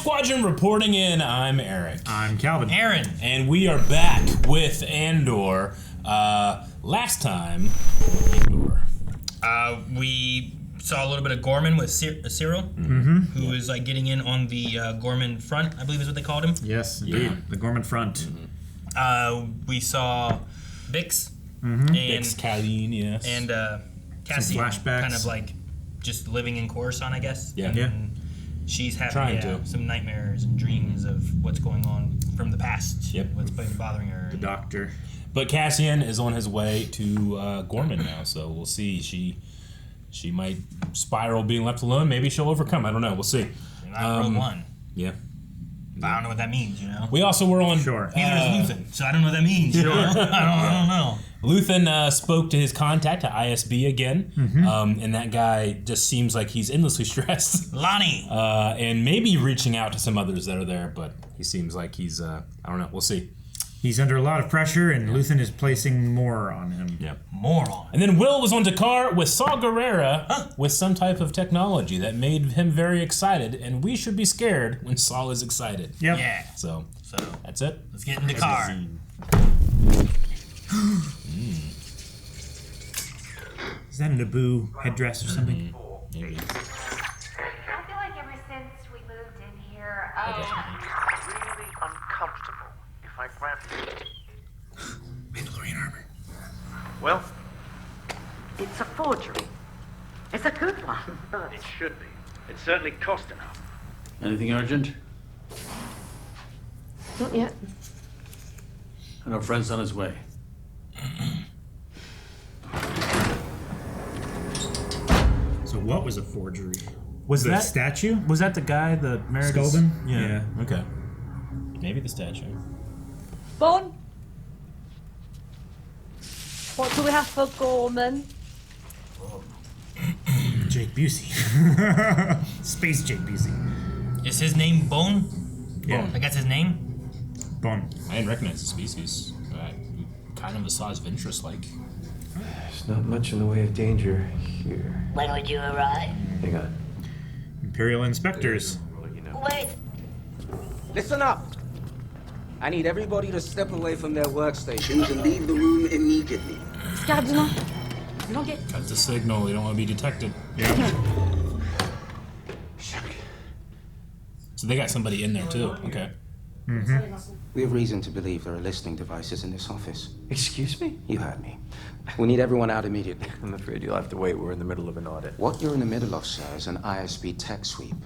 Squadron reporting in. I'm Eric. I'm Calvin. Aaron. And we are back with Andor. Last time, Andor. We saw a little bit of Gorman with Syril, who is like getting in on the Gorman front, I believe is what they called him. Yes, indeed. Yeah. The Gorman front. We saw Bix and Bix, Cassian, yes. and Cassian, flashbacks. kind of like just living in Coruscant, I guess. Yeah. And she's having Trying to. some nightmares and dreams of what's going on from the past. Yep. What's been bothering her. The doctor. But Cassian is on his way to Gorman now, so we'll see. She might spiral being left alone. Maybe she'll overcome. I don't know. We'll see. Not Rogue One. Yeah. But I don't know what that means, you know? We also were on... Sure. Neither is Luthen, so I don't know what that means. Sure. I don't know. Luthen spoke to his contact at ISB again, and that guy just seems like he's endlessly stressed. Lonnie! And maybe reaching out to some others that are there, but he seems like he's, I don't know, we'll see. He's under a lot of pressure, and Luthen is placing more on him. Yeah. Moron. And then Will was on Dakar with Saw Gerrera with some type of technology that made him very excited, and we should be scared when Saw is excited. Yep. Yeah. So that's it. Let's get in the car. Is that a Naboo headdress or something? Maybe. I feel like ever since we moved in here, Really uncomfortable, if I grab you. Mandalorian armor. Well, it's a forgery. It's a good one. it should be. It certainly cost enough. Anything urgent? Not yet. And our friend's on his way. So what was a forgery? Was the that statue? Was that the guy, the Meredith? Sculdun? Yeah. Okay. Maybe the statue. Bon? What do we have for Gorman? Jake Busey. Space Jake Busey. Is his name Bone? Yeah. Like that's his name? Bon. I didn't recognize the species. Kind of a size of interest, like. There's not much in the way of danger here. When would you arrive? Hang on. Imperial inspectors. Wait. Listen up! I need everybody to step away from their workstations and leave the room immediately. Sculdun. You don't get. Cut the signal. You don't want to be detected. Yeah. So they got somebody in there too. Okay. We have reason to believe there are listening devices in this office. Excuse me? You heard me. We need everyone out immediately. I'm afraid you'll have to wait. We're in the middle of an audit. What you're in the middle of, sir, is an ISB tech sweep.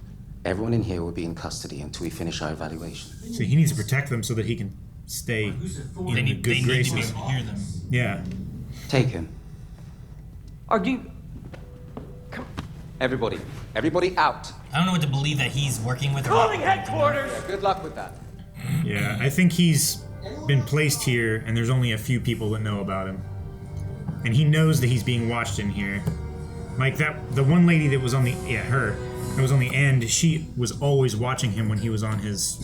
Everyone in here will be in custody until we finish our evaluation. So he needs to protect them so that he can stay in They the need good to be graces. able to hear them. Yeah. Taken. Are you. Everybody out. I don't know what to believe that he's working with. Calling headquarters! Yeah, good luck with that. Yeah, I think he's been placed here, and there's only a few people that know about him. And he knows that he's being watched in here. Like the one lady that was on the, that was on the end, she was always watching him when he was on his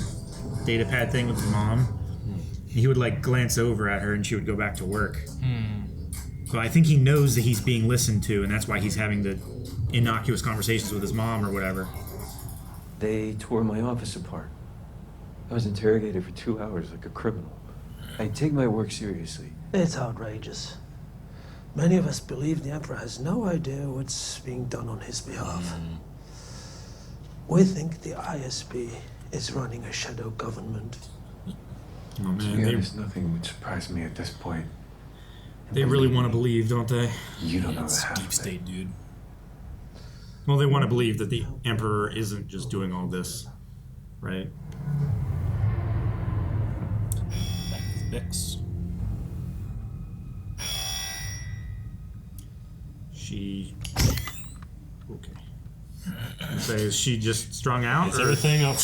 data pad thing with his mom. He would like glance over at her and she would go back to work. So I think he knows that he's being listened to, and that's why he's having the innocuous conversations with his mom or whatever. They tore my office apart. I was interrogated for 2 hours like a criminal. I take my work seriously. It's outrageous. Many of us believe the Emperor has no idea what's being done on his behalf. We think the ISB is running a shadow government. Oh To man, be they, honest, nothing would surprise me at this point. they really want to believe, don't they? You don't know It's the half deep of it. state, dude. Well, they want to believe that the Emperor isn't just doing all this, right? Back with Bix. She. Okay. So is she just strung out? Is or- everything up?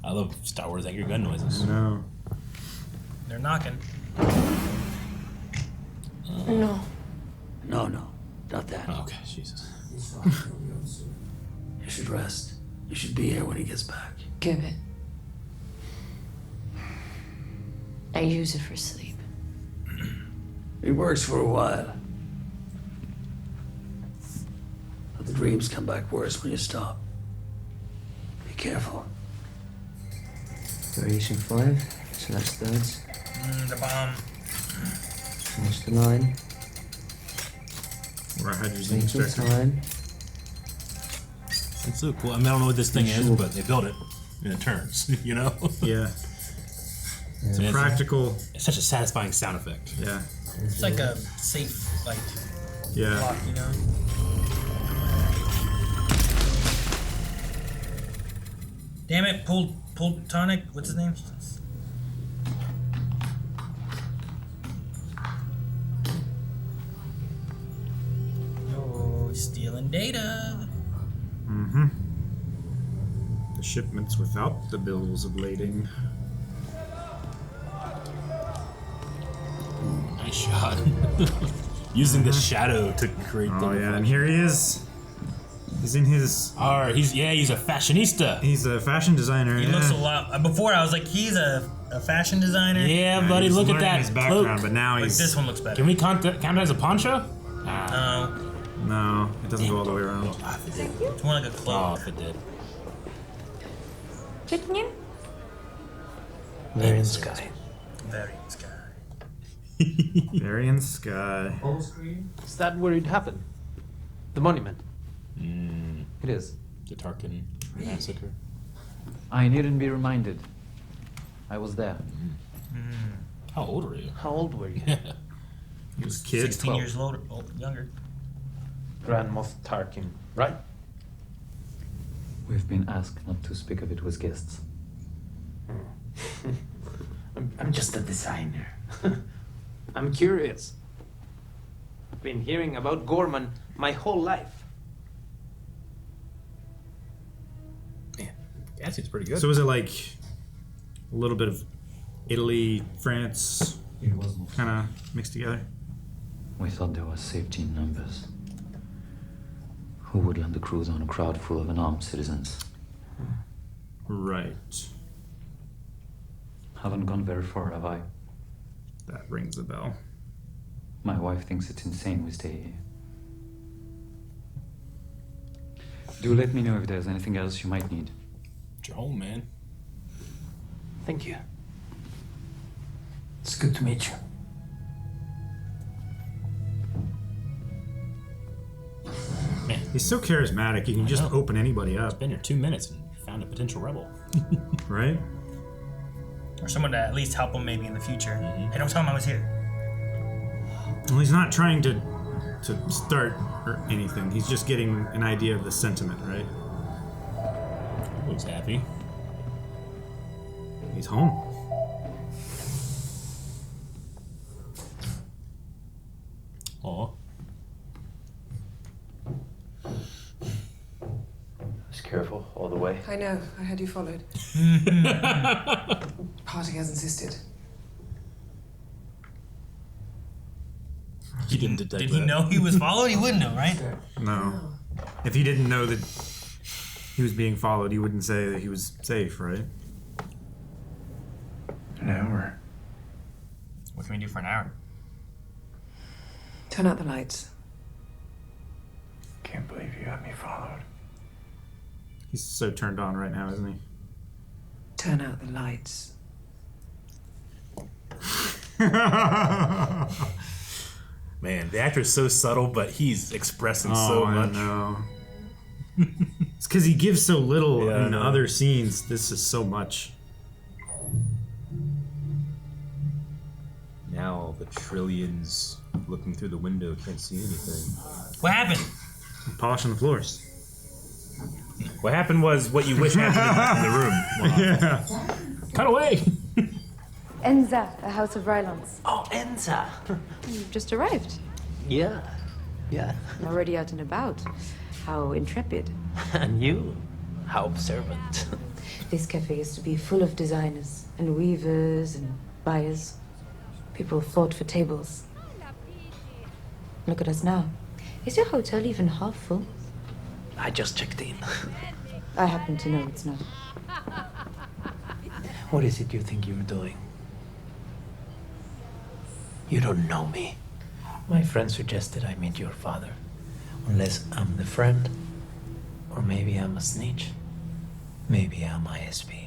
I love Star Wars angry gun noises. No. They're knocking. No. No, not that. Oh, okay, Jesus. You should rest. You should be here when he gets back. Give it. I use it for sleep. It works for a while. But the dreams come back worse when you stop. careful. Variation 5. Select studs. The bomb. Finish the line. Or hydrogen Making extractor. time. It's so cool. I mean, I don't know what this thing is, but they built it and it turns. You know? Yeah. It's Practical. It's such a satisfying sound effect. Yeah. It's like a safe, like, Yeah. lock, you know? Damn it, pull tonic. What's his name? Oh, stealing data. Mm-hmm. The shipments without the bills of lading. Nice shot. Using the shadow to create the Oh yeah, and here he is. He's in his. He's a fashionista. He's a fashion designer. He looks a lot. Before I was like, he's a fashion designer. Yeah, buddy, look at that his background, cloak. but now he's. This one looks better. Can we count it as a poncho? No, it doesn't go all the way around. It's more like a cloak. Oh, if it did. Checking in? Varian Sky. Varian Sky. Varian Sky. Is that where it happened? The monument? It is. The Tarkin Massacre. I needn't be reminded. I was there. How old were you? How old were you? He was a kid. 16 years younger. Grand Moff Tarkin, right? We've been asked not to speak of it with guests. I'm just a designer. I'm curious. I've been hearing about Gorman my whole life. Cassian's pretty good. So is it like a little bit of Italy, France, kind of mixed together? We thought there was safety in numbers. Who would land a cruise on a crowd full of unarmed citizens? Right. Haven't gone very far, have I? That rings a bell. My wife thinks it's insane we stay here. Do let me know if there's anything else you might need. It's your home, man. Thank you. It's good to meet you. Man, He's so charismatic, he can just open anybody up. been here 2 minutes and found a potential rebel. Right? Or someone to at least help him maybe in the future. Hey, don't tell him I was here. Well, he's not trying to start or anything. He's just getting an idea of the sentiment, right? Looks happy. He's home. Aw. Just careful all the way. I know. I had you followed. Party has insisted. He didn't detect Did he know he was followed? He wouldn't know, right? No. If he didn't know that he was being followed, he wouldn't say that he was safe, right? An hour. What can we do for an hour? Turn out the lights. Can't believe you had me followed. He's so turned on right now, isn't he? Turn out the lights. Man, the actor's so subtle, but he's expressing so much. I know. It's because he gives so little Yeah, in I know. other scenes. This is so much. Now the trillions looking through the window can't see anything. What happened? Polishing the floors. What happened was what you wish happened in the room. Yeah. Cut away! Enza, a house of Rylance. Oh, Enza! You've just arrived. Yeah. Already out and about. How intrepid. And you? How observant. This cafe used to be full of designers and weavers and buyers. People fought for tables. Look at us now. Is your hotel even half full? I just checked in. I happen to know it's not. What is it you think you're doing? You don't know me. My friend suggested I meet your father. Unless I'm the friend, or maybe I'm a snitch. Maybe I'm ISP.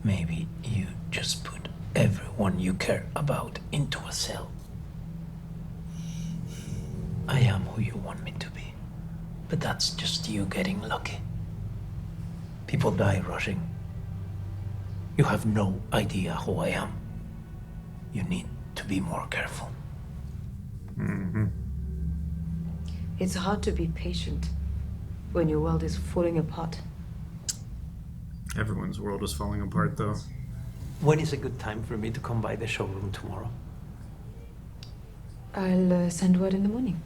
Maybe you just put everyone you care about into a cell. I am who you want me to be. But that's just you getting lucky. People die rushing. You have no idea who I am. You need to be more careful. Mm-hmm. It's hard to be patient when your world is falling apart. Everyone's world is falling apart, though. When is a good time for me to come by the showroom tomorrow? I'll send word in the morning.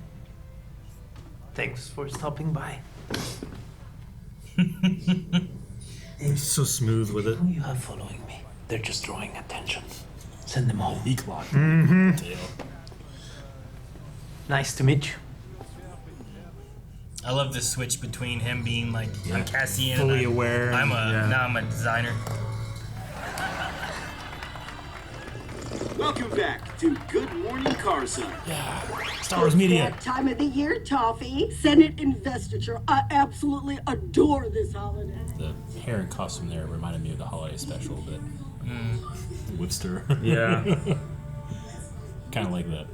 Thanks for stopping by. He's so smooth with it. Who you have following me? They're just drawing attention. Send them home. Mm-hmm. Nice to meet you. I love this switch between him being like, I'm Cassian. Fully and aware. Now I'm a designer. Welcome back to Good Morning Carson. Yeah. Star Wars Media. That time of the year, Toffee. Senate investiture. I absolutely adore this holiday. The hair and costume there reminded me of the holiday special, but Whipster. Yeah. Kind of like that.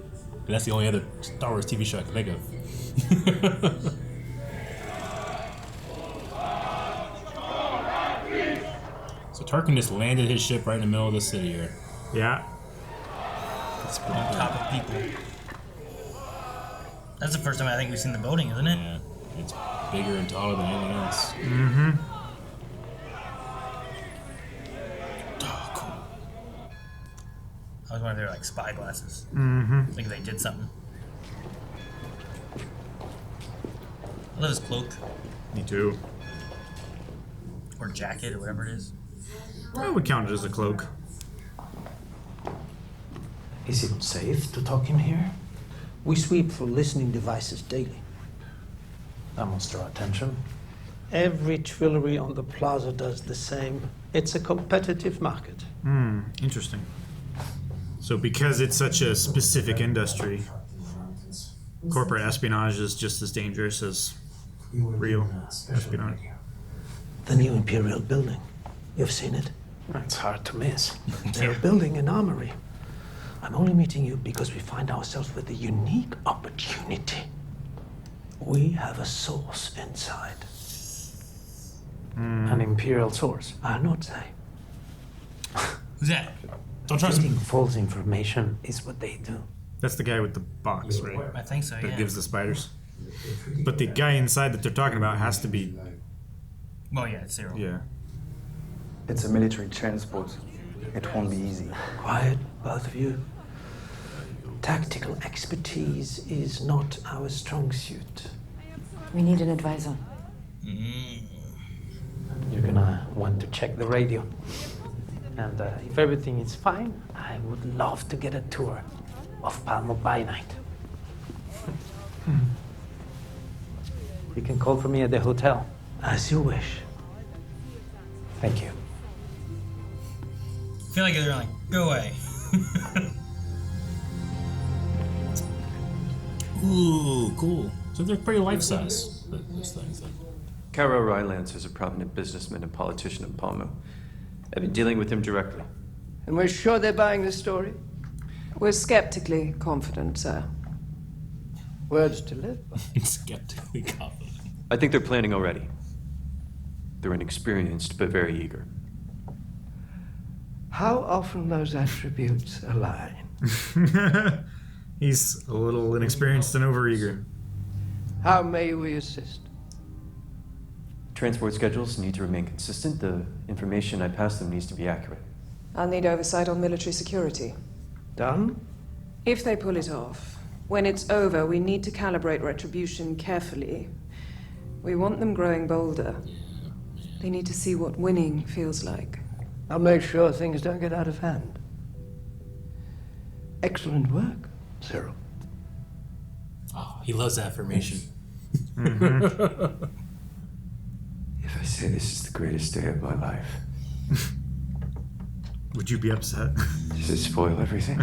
But that's the only other Star Wars TV show I can think of. So Tarkin just landed his ship right in the middle of the city here. Yeah. It's on top of people. That's the first time I think we've seen the building, isn't it? Yeah. It's bigger and taller than anything else. Mm-hmm. Oh, cool. I was wondering if they were like spy glasses. Mm-hmm. I think they did something. I love his cloak. Me too. Or jacket, or whatever it is. I would count it as a cloak. Is it safe to talk in here? We sweep for listening devices daily. That must draw attention. Every Twillery on the plaza does the same. It's a competitive market. Interesting. So because it's such a specific industry, corporate espionage is just as dangerous as real espionage. The new Imperial building. You've seen it? It's hard to miss. They're building an armory. I'm only meeting you because we find ourselves with a unique opportunity. We have a source inside. An Imperial source? I'll not say. Who's that? Don't trust Getting false information is what they do. That's the guy with the box, right? I think so, That yeah. gives the spiders. But the guy inside that they're talking about has to be... Well, yeah, it's Syril. Yeah. It's a military transport. It won't be easy. Quiet, both of you. Tactical expertise is not our strong suit. We need an advisor. You're gonna want to check the radio. And if everything is fine, I would love to get a tour of Palmo by night. You can call for me at the hotel. As you wish. Thank you. I feel like they're like, go away. Ooh, cool. So they're pretty life-size, those things. Then. Caro Rylance is a prominent businessman and politician in Palmo. I've been dealing with him directly. And we're sure they're buying this story? We're skeptically confident, sir. Words to live by. Skeptically confident. I think they're planning already. They're inexperienced, but very eager. How often those attributes align? He's a little inexperienced and overeager. How may we assist? Transport schedules need to remain consistent. The information I pass them needs to be accurate. I'll need oversight on military security. Done? If they pull it off, when it's over, we need to calibrate retribution carefully. We want them growing bolder. They need to see what winning feels like. I'll make sure things don't get out of hand. Excellent work, Syril. Oh, he loves affirmation. If I say this is the greatest day of my life, would you be upset? Does it spoil everything?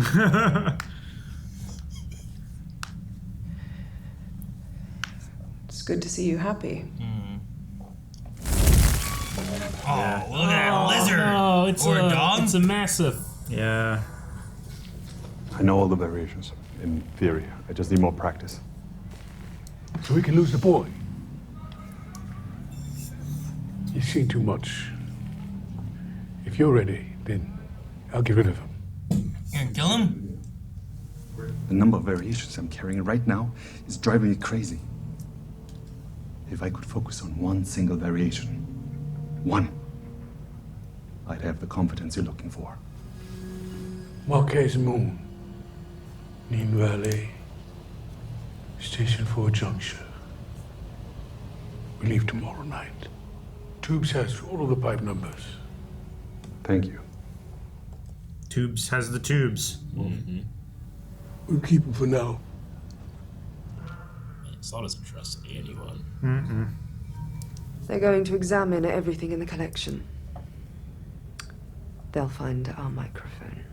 It's good to see you happy. it's Or a dog? It's a massive. Yeah. I know all the variations, in theory. I just need more practice. So we can lose the boy. You've seen too much. If you're ready, then I'll get rid of him. You're gonna kill him? The number of variations I'm carrying right now is driving me crazy. If I could focus on one single variation, one, I'd have the confidence you're looking for. Marquez Moon, Nin Valley, Station 4 Junction. We leave tomorrow night. Tubes has all of the pipe numbers. Thank you. Tubes has the tubes. Mm-hmm. We'll keep him for now. Saul doesn't trust anyone. Mm-mm. They're going to examine everything in the collection. They'll find our microphone.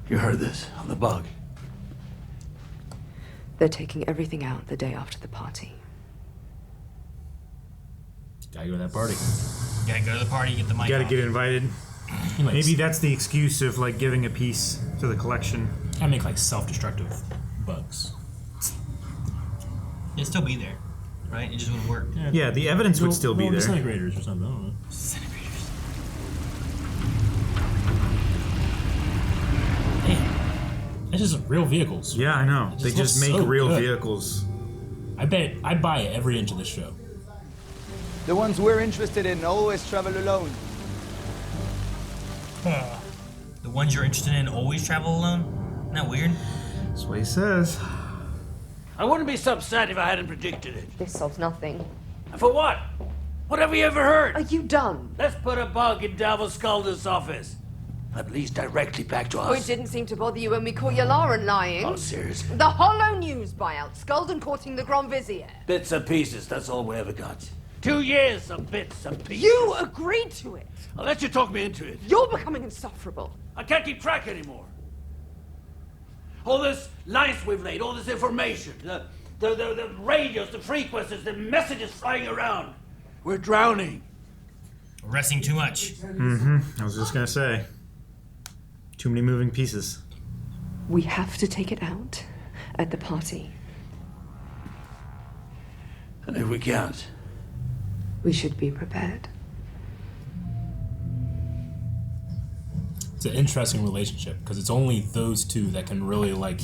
You heard this on the bug. They're taking everything out the day after the party. Gotta go to that party. Gotta go to the party, get the mic Gotta off. get invited. Maybe that's the excuse of like giving a piece to the collection. I make like self-destructive bugs. It'd still be there, right? It just wouldn't work. Yeah, the evidence would still be there. Disintegrators or something. I don't know. Disintegrators. Damn. It's just real vehicles. Yeah, I know. They just make real vehicles. I bet I'd buy every inch of this show. The ones we're interested in always travel alone. The ones you're interested in always travel alone? Isn't that weird? That's what he says. I wouldn't be so upset if I hadn't predicted it. This solves nothing. For what? What have we ever heard? Are you done? Let's put a bug in Davos Sculdun's office. At least directly back to us. Oh, it didn't seem to bother you when we caught Yalaran lying. Oh, seriously? The Hollow News buyout, Sculdun courting the Grand Vizier. Bits and pieces, that's all we ever got. 2 years of bits and pieces. You agreed to it. I'll let you talk me into it. You're becoming insufferable. I can't keep track anymore. All this lines we've laid, all this information, the radios, the frequencies, the messages flying around. We're drowning. We're resting too much. Mm-hmm. I was just gonna say. Too many moving pieces. We have to take it out at the party. And if we can't, we should be prepared. It's an interesting relationship because it's only those two that can really like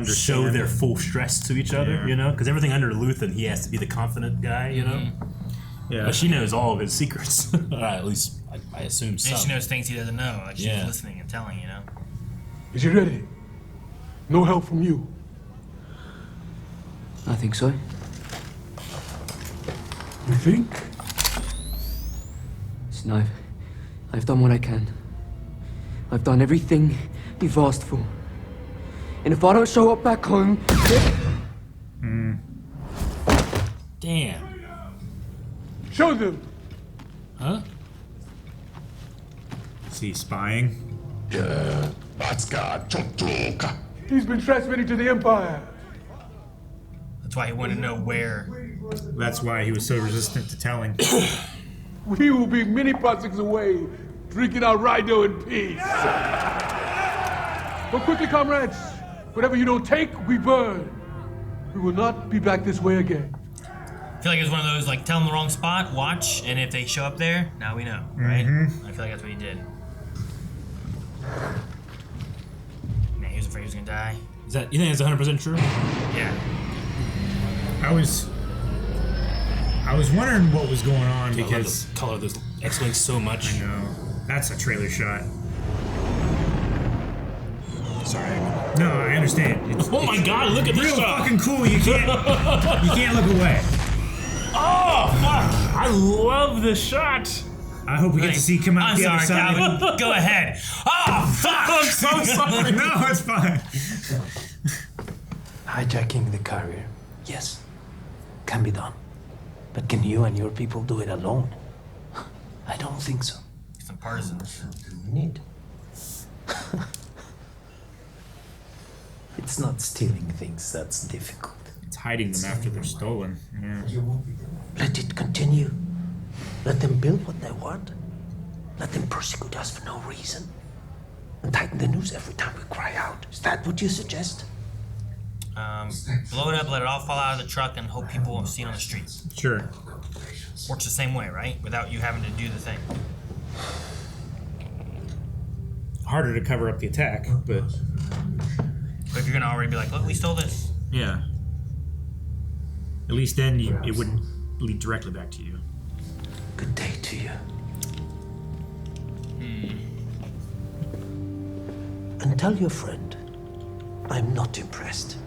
show their full stress to each other, you know? Because everything under Luthen, he has to be the confident guy, you know? Yeah. But she knows all of his secrets. At least I assume so. And she knows things he doesn't know. Like she's listening and telling, you know? Is he ready? No help from you. I think so. You think? Listen, I've done what I can. I've done everything you've asked for. And if I don't show up back home... Damn. Show them! Huh? Is he spying? Yeah. He's been transmitting to the Empire. That's why he wanted to know where. That's why he was so resistant to telling. We will be many passings away, drinking our Rhino in peace. Go quickly, comrades. Whatever you don't take, we burn. We will not be back this way again. I feel like it was one of those, like, tell them the wrong spot, watch, and if they show up there, now we know, right? I feel like that's what he did. Man, he was afraid he was gonna die. Is that, you think it's 100% true? Yeah. I was wondering what was going on because the color of those X-Wings so much. I know. That's a trailer shot. Sorry. No, I understand. Oh my God! Look at this real shot. Fucking cool. You can't look away. Oh fuck! I love this shot. I hope we get to see come out I'm the other sorry, side. Calvin. Go ahead. Oh fuck! I'm so sorry. No, it's fine. Hijacking the carrier, yes, can be done. But can you and your people do it alone? I don't think so. Some partisans. Need. It's not stealing things that's difficult. It's hiding them after they're stolen. Yeah. Let it continue. Let them build what they want. Let them persecute us for no reason. And tighten the noose every time we cry out. Is that what you suggest? Blow it up, let it all fall out of the truck, and hope people won't see it on the streets. Sure. Works the same way, right? Without you having to do the thing. Harder to cover up the attack, but if you're gonna already be like, look, we stole this. yeah. At least then it wouldn't lead directly back to you. Good day to you. And tell your friend, I'm not impressed.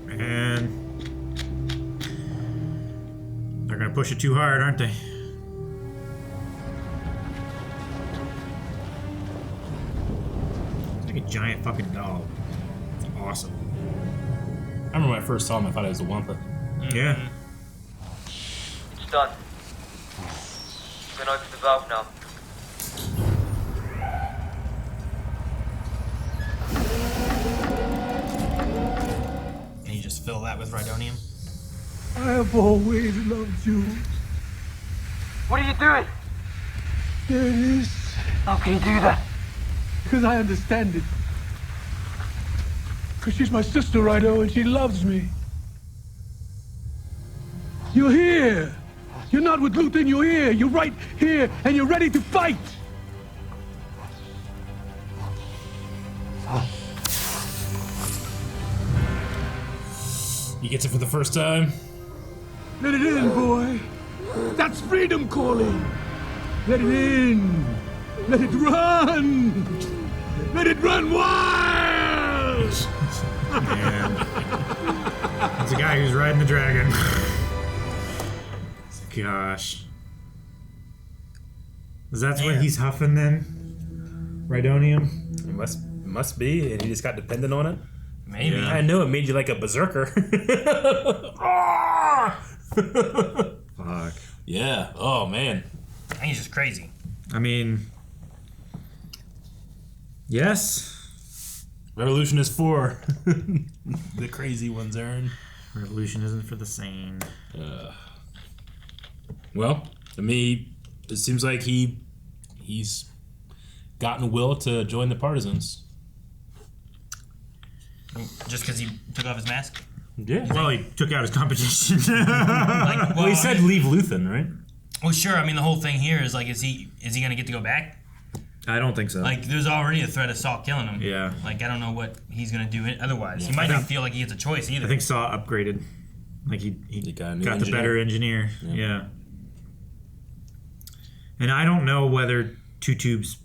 And they're gonna push it too hard, aren't they? It's like a giant fucking dog. It's awesome. I remember when I first saw him, I thought it was a Wampa. Yeah. It's done. You can open the valve now. And you just fill that with Rhydonium. I have always loved you. What are you doing? There it is. How can you do that? Because I understand it. Because she's my sister, Rhino, and she loves me. You're here. You're not with Luthen, you're here. You're right here, and you're ready to fight. He gets it for the first time. Let it in, boy. That's freedom calling. Let it in. Let it run. Let it run wild. Man. That's a guy who's riding the dragon. Gosh. Is that what he's huffing then? Rhydonium? It must be, and he just got dependent on it. Maybe. Yeah. I know it made you like a berserker. Fuck. Yeah. Oh man. I think he's just crazy. I mean, yes. Revolution is for the crazy ones, Aaron. Revolution isn't for the sane. Well, to me, it seems like he's gotten a will to join the partisans. Just because he took off his mask? Yeah. Well, he took out his competition. Well, he said leave Luthen, right? Well, sure. I mean, the whole thing here is like, is he gonna get to go back? I don't think so. Like, there's already a threat of Saw killing him. Yeah. Like, I don't know what he's gonna do otherwise. Yeah. He might I not think- feel like he gets a choice either. I think Saw upgraded. Like he got a new the engineer. better engineer. Yeah. And I don't know whether Two Tubes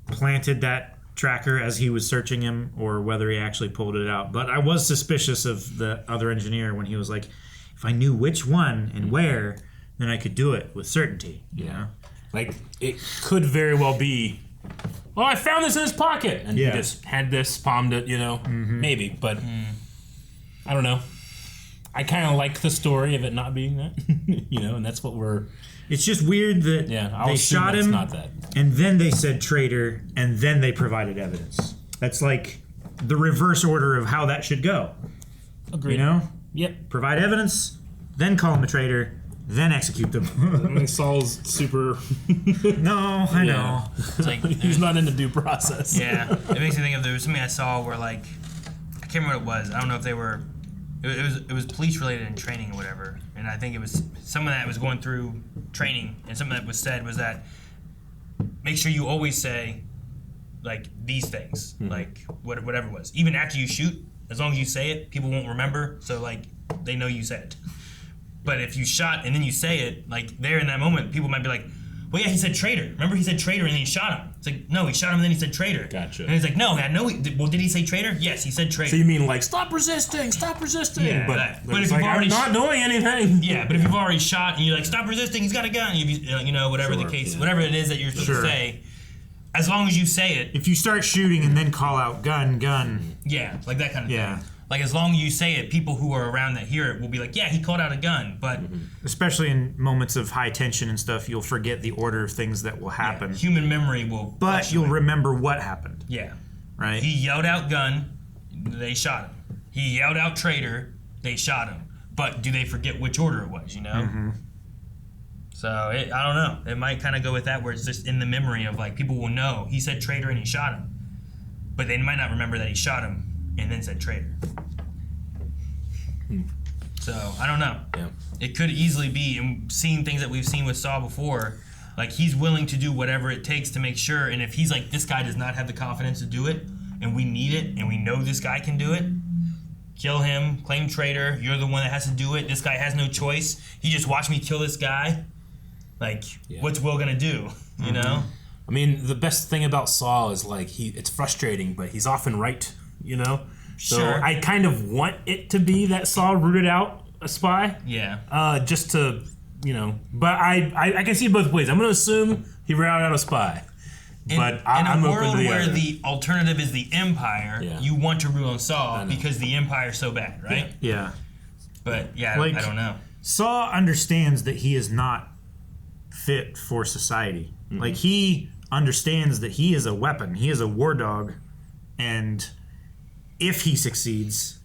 planted that tracker as he was searching him or whether he actually pulled it out. But I was suspicious of the other engineer when he was like, if I knew which one and where, then I could do it with certainty. You know? Like, it could very well be, oh, I found this in his pocket. And he just had this, palmed it, maybe. But I don't know. I kind of like the story of it not being that, and that's what we're... It's just weird that I'll they assume shot that's him, not that. and then they said traitor, and then they provided evidence. That's like the reverse order of how that should go. Agreed. You know? Yep. Provide evidence, then call him a traitor, then execute them. I mean, Saul's super... No, I know. It's like, he's not into due process. Yeah. It makes me think of, there was something I saw where, like, I can't remember what it was. I don't know if they were... It was police related in training or whatever, and I think it was some of that was going through training, and something that was said was that make sure you always say like these things, like whatever it was, even after you shoot, as long as you say it, people won't remember, so like they know you said it. But if you shot and then you say it, like there in that moment, people might be like, well, yeah, he said traitor. Remember, he said traitor and then he shot him. It's like, no, he shot him and then he said traitor. Gotcha. And he's like, no, well, did he say traitor? Yes, he said traitor. So you mean like, stop resisting. Yeah, but if like, you've already I'm not doing anything. Yeah, but if you've already shot and you're like, stop resisting, he's got a gun, whatever the case, whatever it is that you're supposed to say, as long as you say it. If you start shooting and then call out gun, yeah, like that kind of thing. Like as long as you say it, people who are around that hear it will be like, yeah, he called out a gun, but especially in moments of high tension and stuff, you'll forget the order of things that will happen. Human memory will. But you'll remember what happened. Yeah. Right. He yelled out gun, they shot him. He yelled out traitor, they shot him. But do they forget which order it was? So I don't know. It might kind of go with that, where it's just in the memory of like people will know he said traitor and he shot him, but they might not remember that he shot him and then said traitor. So I don't know. Yeah. It could easily be, and seeing things that we've seen with Saw before, like he's willing to do whatever it takes to make sure. And if he's like, this guy does not have the confidence to do it, and we need it, and we know this guy can do it, kill him, claim traitor. You're the one that has to do it. This guy has no choice. He just watched me kill this guy. Like, what's Will gonna do? You know? I mean, the best thing about Saul is like it's frustrating, but he's often right. You know. So Sure. I kind of want it to be that Saul rooted out a spy. Yeah. Just to, but I can see it both ways. I'm gonna assume he rooted out a spy. But I'm in a open world to the where other. the alternative is the Empire, you want to root on Saul because the Empire's so bad, right? Yeah. But I don't know. Saw understands that he is not fit for society. Mm-hmm. Like he understands that he is a weapon. He is a war dog, and if he succeeds,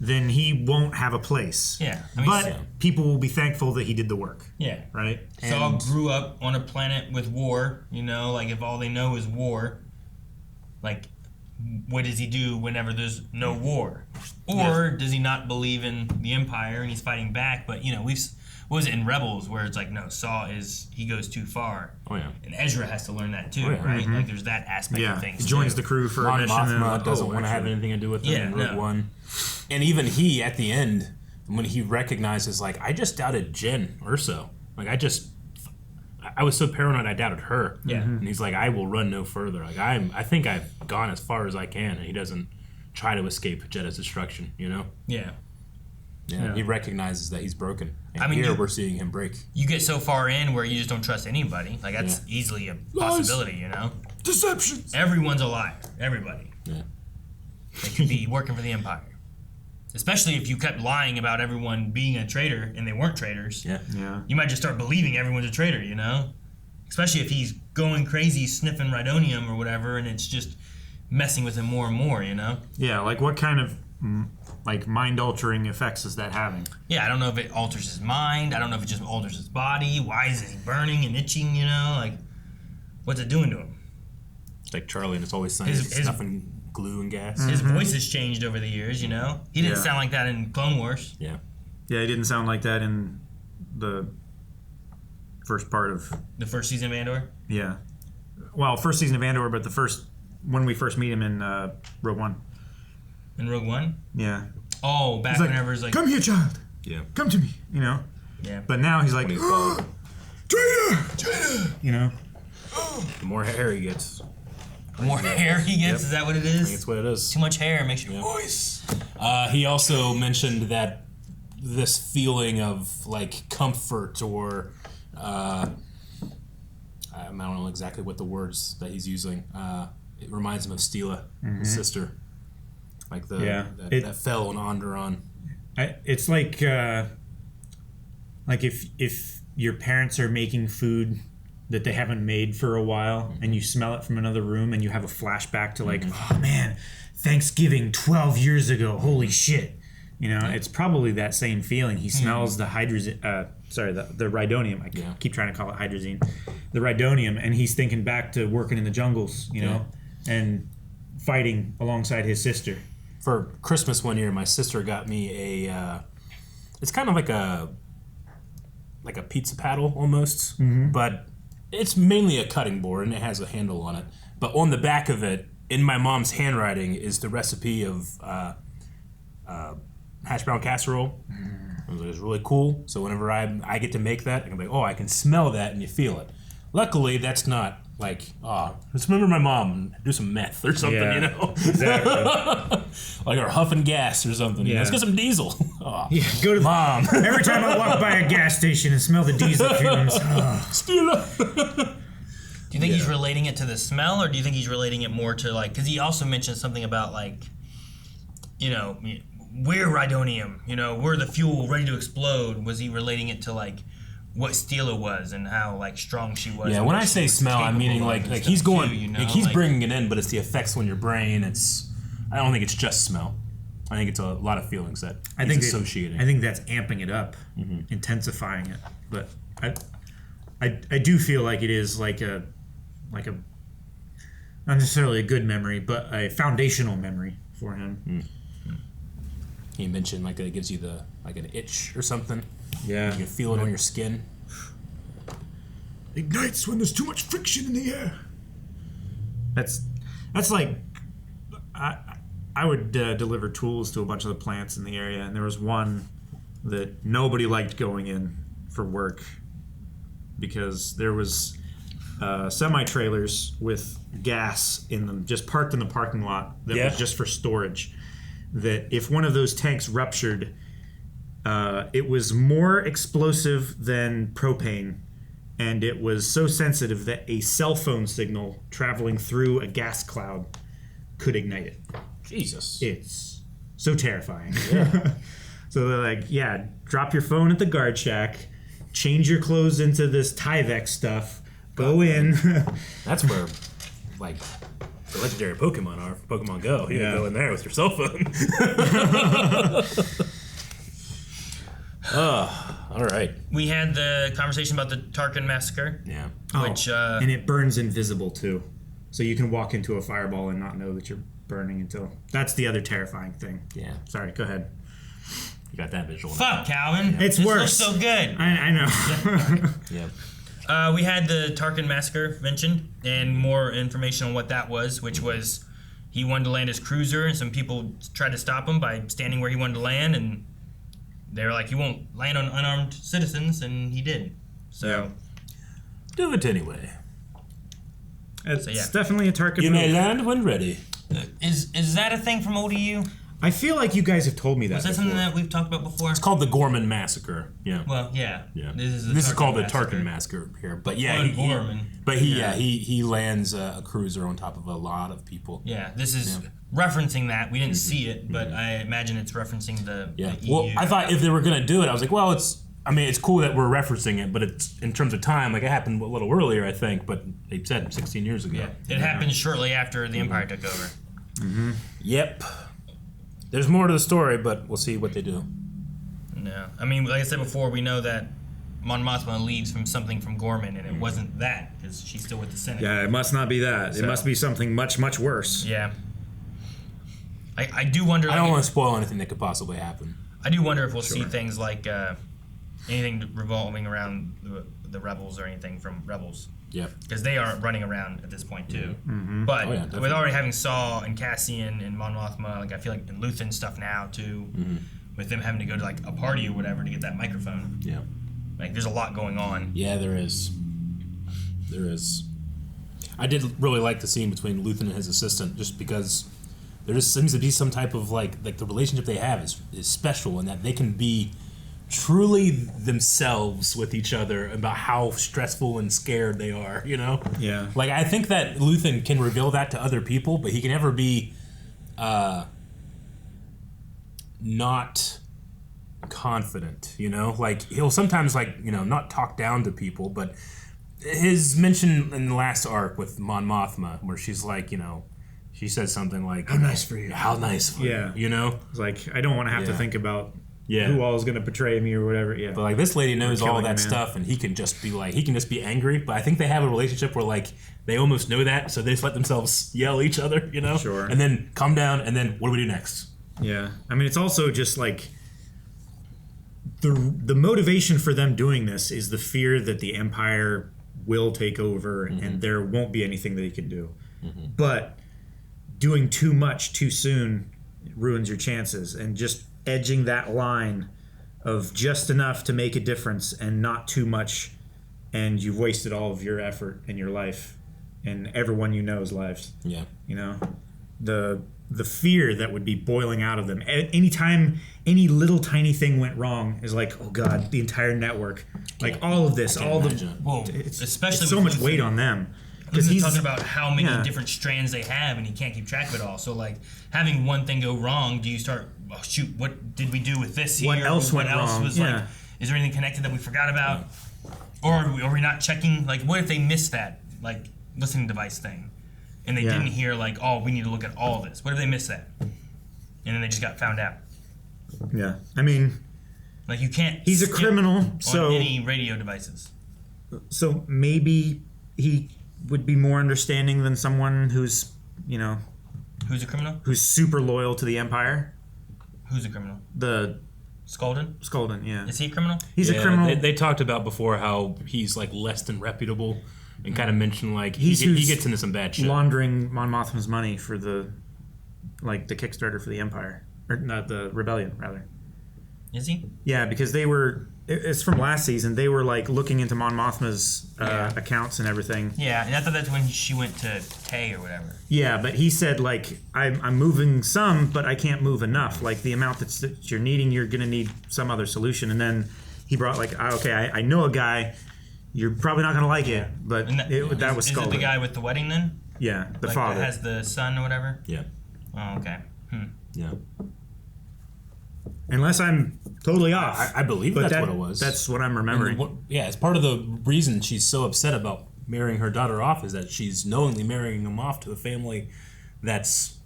then he won't have a place. Yeah. But people will be thankful that he did the work. Yeah. Right? Saul grew up on a planet with war, like if all they know is war, like what does he do whenever there's no war? Or does he not believe in the Empire and he's fighting back? But what was it in Rebels where it's like, no, Saul he goes too far. Oh yeah. And Ezra has to learn that too, Oh, yeah. right? Mhm. Like there's that aspect of things. He joins too. the crew for a Mon mission. Mothma doesn't want to have anything to do with him in Rogue One. And even he, at the end, when he recognizes, like, I just doubted Jyn Erso. Like, I was so paranoid I doubted her. Yeah. And he's like, I will run no further. Like, I think I've gone as far as I can, and he doesn't try to escape Jedha's destruction, Yeah. Yeah. He recognizes that he's broken. And here we're seeing him break. You get so far in where you just don't trust anybody. Like, that's easily a possibility, Deceptions. Everyone's a liar. Everybody. Yeah. They could be working for the Empire. Especially if you kept lying about everyone being a traitor and they weren't traitors. Yeah. You might just start believing everyone's a traitor, Especially if he's going crazy sniffing Rhydonium or whatever and it's just messing with him more and more, Yeah, like what kind of mind-altering effects is that having? Yeah, I don't know if it alters his mind. I don't know if it just alters his body. Why is he burning and itching, Like, what's it doing to him? It's like Charlie, and it's always snuffing glue and gas. His voice has changed over the years, He didn't sound like that in Clone Wars. Yeah. Yeah, he didn't sound like that in the first part of... The first season of Andor? Yeah. Well, first season of Andor, but when we first meet him in Rogue One. In Rogue One? Yeah. Oh, back whenever he's like... Come here, child. Yeah. Come to me, Yeah. But now he's like... Traitor! Traitor! The more hair he gets. The more hair he gets? Is that what it is? I think it's what it is. Too much hair makes your voice. He also mentioned that this feeling of like comfort or I don't know exactly what the words that he's using. It reminds him of Steela, his sister. Like that fell on Onderon. It's like if your parents are making food that they haven't made for a while and you smell it from another room and you have a flashback to like, oh man, Thanksgiving 12 years ago, holy shit. It's probably that same feeling. He smells the the Rhydonium. I keep trying to call it hydrazine. The Rhydonium, and he's thinking back to working in the jungles, and fighting alongside his sister. For Christmas one year, my sister got me it's kind of like a pizza paddle almost, but it's mainly a cutting board and it has a handle on it. But on the back of it, in my mom's handwriting, is the recipe of hash brown casserole. It was really cool. So whenever I get to make that, I can be like, oh, I can smell that and you feel it. Luckily, that's not like, let's remember my mom and do some meth or something, Exactly. Like or huffing gas or something. Yeah. Let's get some diesel. Go to Mom. Every time I walk by a gas station and smell the diesel fumes. Do you think he's relating it to the smell, or do you think he's relating it more to like? Because he also mentioned something about like, we're Rhydonium. We're the fuel ready to explode. Was he relating it to like what Steela was and how like strong she was? Yeah, when I say smell, I'm meaning like he's going, like he's bringing it in, but it's the effects on your brain. I don't think it's just smell. I think it's a lot of feelings that he's associating. I think that's amping it up, intensifying it. But I do feel like it is like a not necessarily a good memory, but a foundational memory for him. He mentioned like it gives you an itch or something. Yeah, you can feel it on your skin. Ignites when there's too much friction in the air. That's like I would deliver tools to a bunch of the plants in the area, and there was one that nobody liked going in for work because there was semi-trailers with gas in them just parked in the parking lot that was just for storage. That if one of those tanks ruptured, it was more explosive than propane, and it was so sensitive that a cell phone signal traveling through a gas cloud could ignite it. Jesus. It's so terrifying. Yeah. So they're like, yeah, drop your phone at the guard shack, change your clothes into this Tyvek stuff, go in. That's where, like, the legendary Pokemon are. Pokemon Go. You can go in there with your cell phone. All right. We had the conversation about the Tarkin Massacre. Yeah. Which, and it burns invisible, too. So you can walk into a fireball and not know that you're burning until... That's the other terrifying thing. Yeah. Sorry, go ahead. You got that visual. Fuck, Calvin. It's this worse. Looks so good. I know. Yeah. We had the Tarkin Massacre mentioned, and more information on what that was, which was he wanted to land his cruiser, and some people tried to stop him by standing where he wanted to land, and they were like, "You won't land on unarmed citizens," and he did. So, do it anyway. It's definitely a Tarkin. You may land when ready. Is that a thing from ODU? I feel like you guys have told me that. Was that something that we've talked about before? It's called the Gorman Massacre. Yeah. Well, yeah. Yeah. This is called the Tarkin Massacre here, but yeah, he lands a cruiser on top of a lot of people. Yeah, this is referencing that. We didn't see it, but I imagine it's referencing the EU. Well, I thought if they were gonna do it, I was like, well, it's cool that we're referencing it, but it's in terms of time, like it happened a little earlier, I think, but they said 16 years ago. Yeah, it happened shortly after the Empire took over. Mm-hmm. Yep. There's more to the story, but we'll see what they do. No. I mean, like I said before, we know that Mon Mothma leads from something from Gorman, and it wasn't that, because she's still with the Senate. Yeah, it must not be that. It must be something much, much worse. Yeah. I do wonder... I don't want to spoil anything that could possibly happen. I do wonder if we'll see things like anything revolving around the Rebels or anything from Rebels. Yep. Because they are running around at this point too. Mm-hmm. But with already having Saw and Cassian and Mon Mothma, like I feel like in Luthen stuff now too, with them having to go to like a party or whatever to get that microphone. Yeah. Like there's a lot going on. Yeah, there is. There is. I did really like the scene between Luthen and his assistant, just because there just seems to be some type of like the relationship they have is special, in that they can be truly themselves with each other about how stressful and scared they are, you know? Yeah. Like, I think that Luthen can reveal that to other people, but he can never be not confident, you know? Like, he'll sometimes, like, you know, not talk down to people, but his mention in the last arc with Mon Mothma, where she's like, you know, she says something like, "How nice for you." How nice for you, you know? It's like, I don't want to have to think about who all is going to betray me or whatever. Yeah. But like this lady knows all that man. stuff, and he can just be angry. But I think they have a relationship where like they almost know that, so they just let themselves yell at each other, you know? Sure. And then calm down, and then what do we do next? Yeah. I mean, it's also just like the motivation for them doing this is the fear that the Empire will take over and there won't be anything that he can do. But doing too much too soon ruins your chances, and just edging that line of just enough to make a difference and not too much, and you've wasted all of your effort and your life and everyone you know's lives. Yeah. You know, the fear that would be boiling out of them anytime any little tiny thing went wrong is like, oh god, the entire network, like all of this, all the especially it's so with much weight on them. Because he's talking about how many different strands they have, and he can't keep track of it all. So, like, having one thing go wrong, do you start, oh, shoot, what did we do with this here? What else went wrong? Was like, is there anything connected that we forgot about? Or are we not checking? Like, what if they missed that, like, listening device thing? And they didn't hear, like, oh, we need to look at all of this. What if they missed that? And then they just got found out. Yeah. I mean, like, you can't. He's a criminal, on so any radio devices. So maybe he would be more understanding than someone who's, you know... Who's a criminal? Who's super loyal to the Empire. Who's a criminal? The... Sculdun? Sculdun, yeah. Is he a criminal? He's a criminal. They talked about before how he's like less than reputable, and kind of mentioned like he gets into some bad shit. Laundering Mon Mothma's money for the Kickstarter for the Empire. Or not, the Rebellion, rather. Is he? Yeah, because they were... It's from last season. They were like looking into Mon Mothma's accounts and everything. Yeah, and I thought that's when she went to Tay or whatever. Yeah, but he said like I'm moving some, but I can't move enough. Like the amount that you're needing, you're gonna need some other solution. And then he brought like, I know a guy. You're probably not gonna like it, but that was Sculdun. Is it the guy with the wedding then? Yeah, the like father that has the son or whatever. Yeah. Oh, okay. Yeah. Unless I'm totally off. I believe that's what it was. That's what I'm remembering. It's part of the reason she's so upset about marrying her daughter off is that she's knowingly marrying him off to a family that's...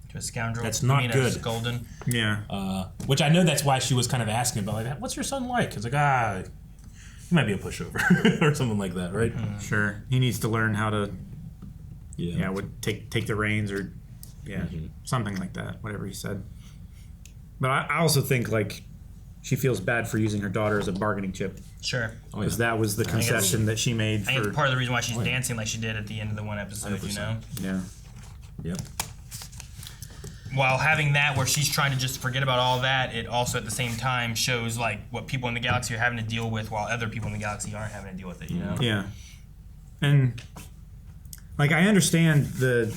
To a scoundrel? That's not good. Sculdun? Yeah. Which I know that's why she was kind of asking about, like, what's your son like? It's like, he might be a pushover or something like that, right? Sure. He needs to learn how to... would take the reins or... Yeah, something like that, whatever he said. But I also think, like, she feels bad for using her daughter as a bargaining chip. Sure. Because that was the concession that she made I think it's part of the reason why she's dancing like she did at the end of the one episode, 100%. You know? Yeah. Yep. While having that where she's trying to just forget about all that, it also at the same time shows, like, what people in the galaxy are having to deal with while other people in the galaxy aren't having to deal with it, you know? Yeah. And, like, I understand the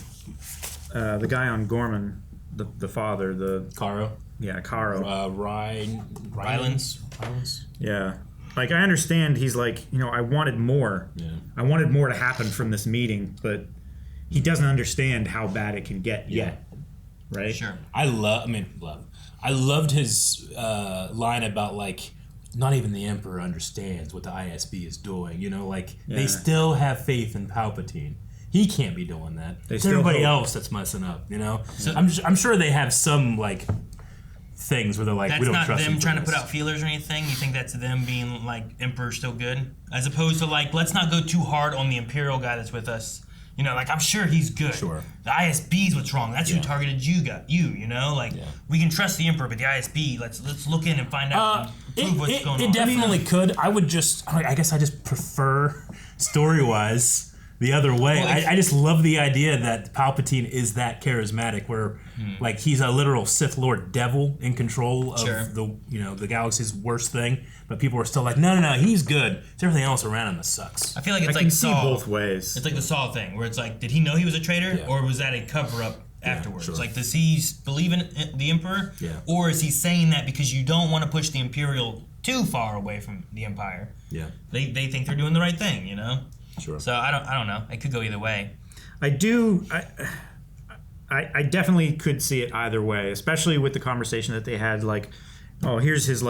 guy on Gorman, the father, the... Caro? Yeah, Caro. Rylance? Yeah. Like, I understand he's like, I wanted more. Yeah. I wanted more to happen from this meeting, but he doesn't understand how bad it can get yet. Right? Sure. I loved his line about, like, not even the Emperor understands what the ISB is doing. They still have faith in Palpatine. He can't be doing that. It's everybody else that's messing up, So I'm sure they have some, like, things where they're like, we don't trust him. That's not them trying to put out feelers or anything? You think that's them being, like, Emperor's still good? As opposed to, like, let's not go too hard on the Imperial guy that's with us. Like, I'm sure he's good. Sure. The ISB's what's wrong. That's who targeted you. Like, we can trust the Emperor, but the ISB, let's look in and find out and prove what's going on. It definitely could. I guess I just prefer, story-wise, the other way. Well, I just love the idea that Palpatine is that charismatic, where like he's a literal Sith Lord devil in control of the galaxy's worst thing, but people are still like, no, he's good. It's everything else around him that sucks. I feel like it's like Saw. Both ways. It's like the Saw thing, where it's like, did he know he was a traitor, or was that a cover up afterwards? Sure. Like, does he believe in the Emperor, or is he saying that because you don't want to push the Imperial too far away from the Empire? Yeah, they think they're doing the right thing, Sure. So I don't know. It could go either way. I definitely could see it either way, especially with the conversation that they had. Like, oh, here's his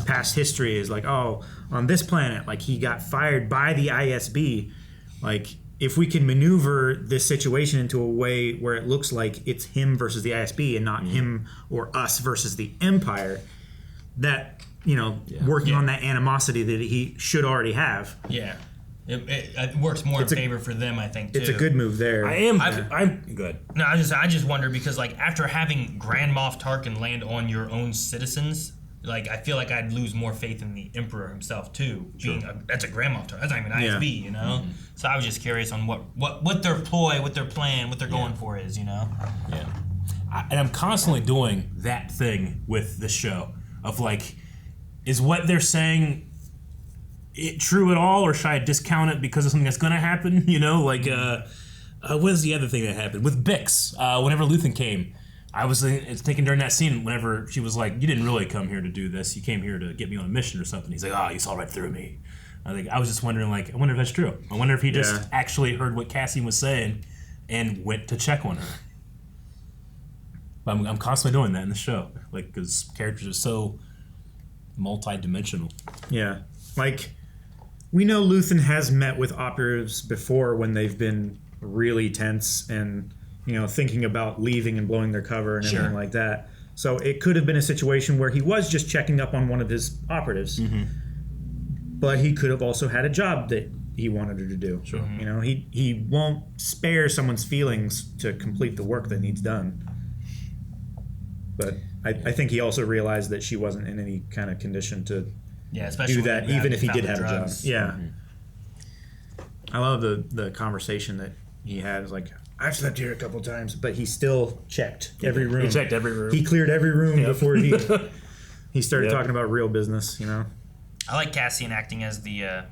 past history is like, oh, on this planet, like he got fired by the ISB. Like, if we can maneuver this situation into a way where it looks like it's him versus the ISB and not him or us versus the Empire, that working on that animosity that he should already have. Yeah. It works more in favor for them, I think, too. It's a good move there. I'm good. No, I just wonder because, like, after having Grand Moff Tarkin land on your own citizens, like, I feel like I'd lose more faith in the Emperor himself, too. Sure. That's a Grand Moff Tarkin. That's not even ISB, Mm-hmm. So I was just curious on what their ploy, what their plan, what they're going for is, Yeah. And I'm constantly doing that thing with the show of, like, is what they're saying it true at all, or should I discount it because of something that's going to happen? What is the other thing that happened with Bix? Whenever Luthen came, I was thinking during that scene, whenever she was like, "You didn't really come here to do this. You came here to get me on a mission or something." He's like, "Oh, you saw right through me." I was just wondering, like, I wonder if that's true. I wonder if he just actually heard what Cassian was saying and went to check on her. But I'm constantly doing that in the show, like, because characters are so multi-dimensional. Yeah, like, we know Luthen has met with operatives before when they've been really tense and, thinking about leaving and blowing their cover and everything like that. So it could have been a situation where he was just checking up on one of his operatives. Mm-hmm. but he could have also had a job that he wanted her to do. Sure. You know, he won't spare someone's feelings to complete the work that needs done. But I think he also realized that she wasn't in any kind of condition to especially do that, even if he did have drugs. a job. Yeah. I love the conversation that he had. It's like, I've slept here a couple times, but he still checked every room. He checked every room. He cleared every room before he started talking about real business, you know? I like Cassian acting as the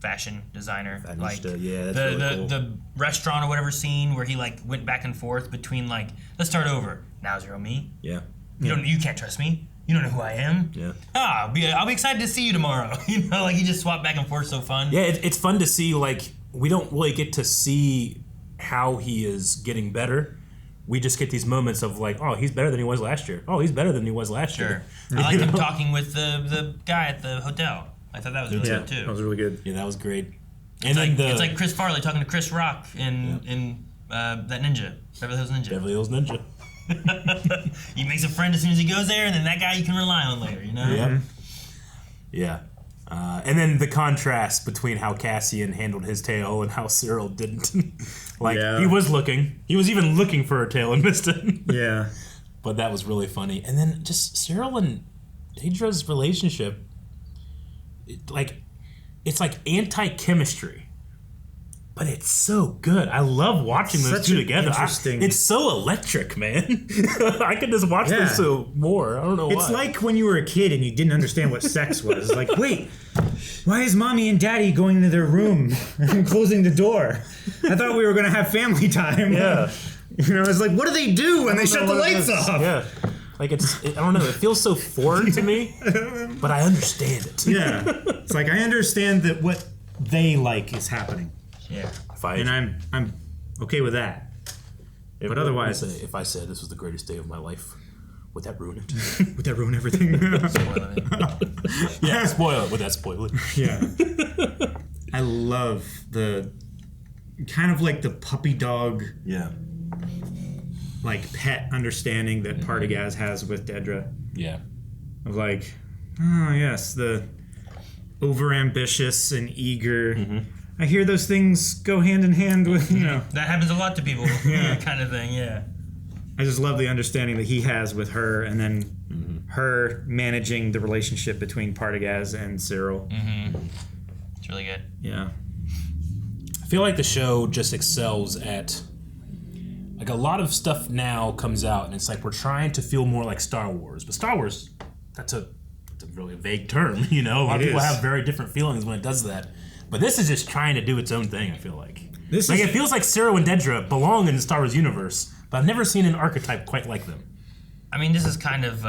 fashion designer. Fashionista, Like that's the really cool. the restaurant or whatever scene where he like went back and forth between like, let's start over. Now zero me. Yeah. You can't trust me. You don't know who I am. Yeah. I'll be excited to see you tomorrow. You know, like he just swapped back and forth. So fun. Yeah, it's fun to see. Like, we don't really get to see how he is getting better. We just get these moments of like, oh, he's better than he was last year. Oh, he's better than he was last year. I like him talking with the guy at the hotel. I thought that was really good too. That was really good. Yeah, that was great. It's like Chris Farley talking to Chris Rock in that ninja, Beverly Hills Ninja. Beverly Hills Ninja. He makes a friend as soon as he goes there, and then that guy you can rely on later. You know. Yeah. Yeah. And then the contrast between how Cassian handled his tail and how Syril didn't. He was looking. He was even looking for a tail and missed it. Yeah. But that was really funny. And then just Syril and Dedra's relationship, it's like anti-chemistry. But it's so good. I love watching those two together. It's so electric, man. I could just watch those two more. I don't know why. It's like when you were a kid and you didn't understand what sex was. Like, wait, why is mommy and daddy going into their room and closing the door? I thought we were going to have family time. Yeah. You know, it's like, what do they do when they shut the lights off? Yeah. Like, I don't know. It feels so foreign to me, but I understand it. Yeah. It's like, I understand that what they like is happening. Yeah. And I'm okay with that. But otherwise, if I said this was the greatest day of my life, would that ruin it? Would that ruin everything? Spoil it. Yeah, spoil it. Would that spoil it? Yeah. I love the kind of like the puppy dog. Yeah. Like pet understanding that Partagaz has with Dedra. Yeah. Of like, oh yes, the overambitious and eager. Mm-hmm. I hear those things go hand in hand with, you know. That happens a lot to people, kind of thing, yeah. I just love the understanding that he has with her, and then her managing the relationship between Partagaz and Syril. Mm-hmm. It's really good. Yeah. I feel like the show just excels at, like, a lot of stuff now comes out, and it's like we're trying to feel more like Star Wars. But Star Wars, that's a really vague term, you know? A lot of people have very different feelings when it does that. But this is just trying to do its own thing, I feel like. It feels like Syril and Dedra belong in the Star Wars universe, but I've never seen an archetype quite like them. I mean, this is kind of,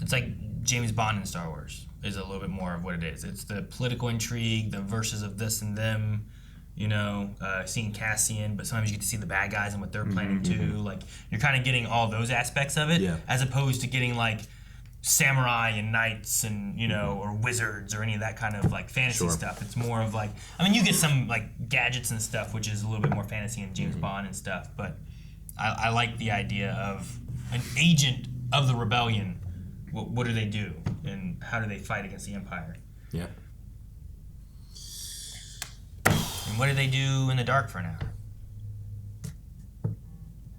it's like James Bond in Star Wars is a little bit more of what it is. It's the political intrigue, the verses of this and them, you know, seeing Cassian, but sometimes you get to see the bad guys and what they're planning too. Like, you're kind of getting all those aspects of it, as opposed to getting, like, samurai and knights and, you know, or wizards or any of that kind of like fantasy stuff. It's more of like, I mean, you get some like gadgets and stuff, which is a little bit more fantasy and James Bond and stuff, but I like the idea of an agent of the rebellion. What do they do and how do they fight against the Empire? Yeah. And what do they do in the dark for an hour?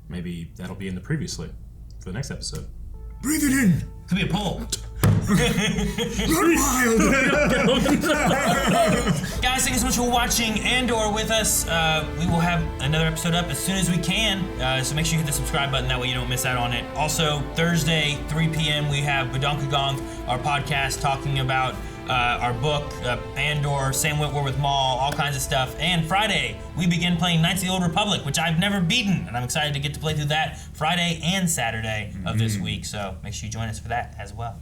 Maybe that'll be in the previously for the next episode. Breathe it in. Could be a poll. Run wild. Guys, thank you so much for watching Andor with us. We will have another episode up as soon as we can. So make sure you hit the subscribe button. That way you don't miss out on it. Also, Thursday, 3 p.m., we have Badonkagong, our podcast, talking about our book, Andor, Sam Witwer with Maul, all kinds of stuff. And Friday, we begin playing Knights of the Old Republic, which I've never beaten. And I'm excited to get to play through that Friday and Saturday of this week. So make sure you join us for that as well.